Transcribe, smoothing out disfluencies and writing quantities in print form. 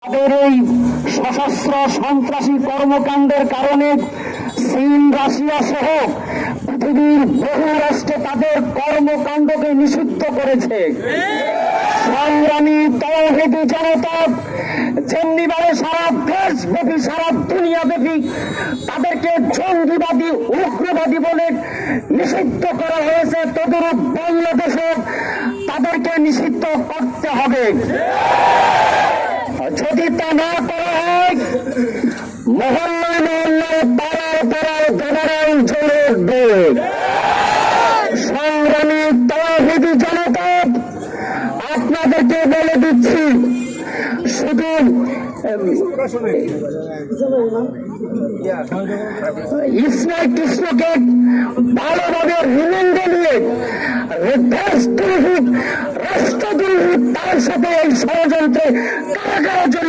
তাদের এই সশস্ত্র সন্ত্রাসী কর্মকাণ্ডের কারণে চীন, রাশিয়া সহ পৃথিবীর বহু রাষ্ট্রে তাদের কর্মকাণ্ডকে নিষিদ্ধ করেছে। সংগ্রামী তাওহীদি জনতা যেমনিভাবে সারা দেশব্যাপী, সারা দুনিয়াব্যাপী তাদেরকে জঙ্গিবাদী, উগ্রবাদী বলে নিষিদ্ধ করা হয়েছে, তদ্রুপ বাংলাদেশে তাদেরকে নিষিদ্ধ করতে হবে। যদি তা না করা হয়, মহল্লায় মহল্লায়, পাড়ায় পাড়ায় বেনারায় জ্বলে উঠবে। সংগ্রামী তাওহীদি জনতা, আপনাদেরকে বলে দিচ্ছি, শুধু ইসমাইল কৃষ্ণকে ভালোভাবে রিমান্ডে নিয়ে রাষ্ট্রদ্রোহী তার সাথে এই ষড়যন্ত্রে কারাগারে জড়িত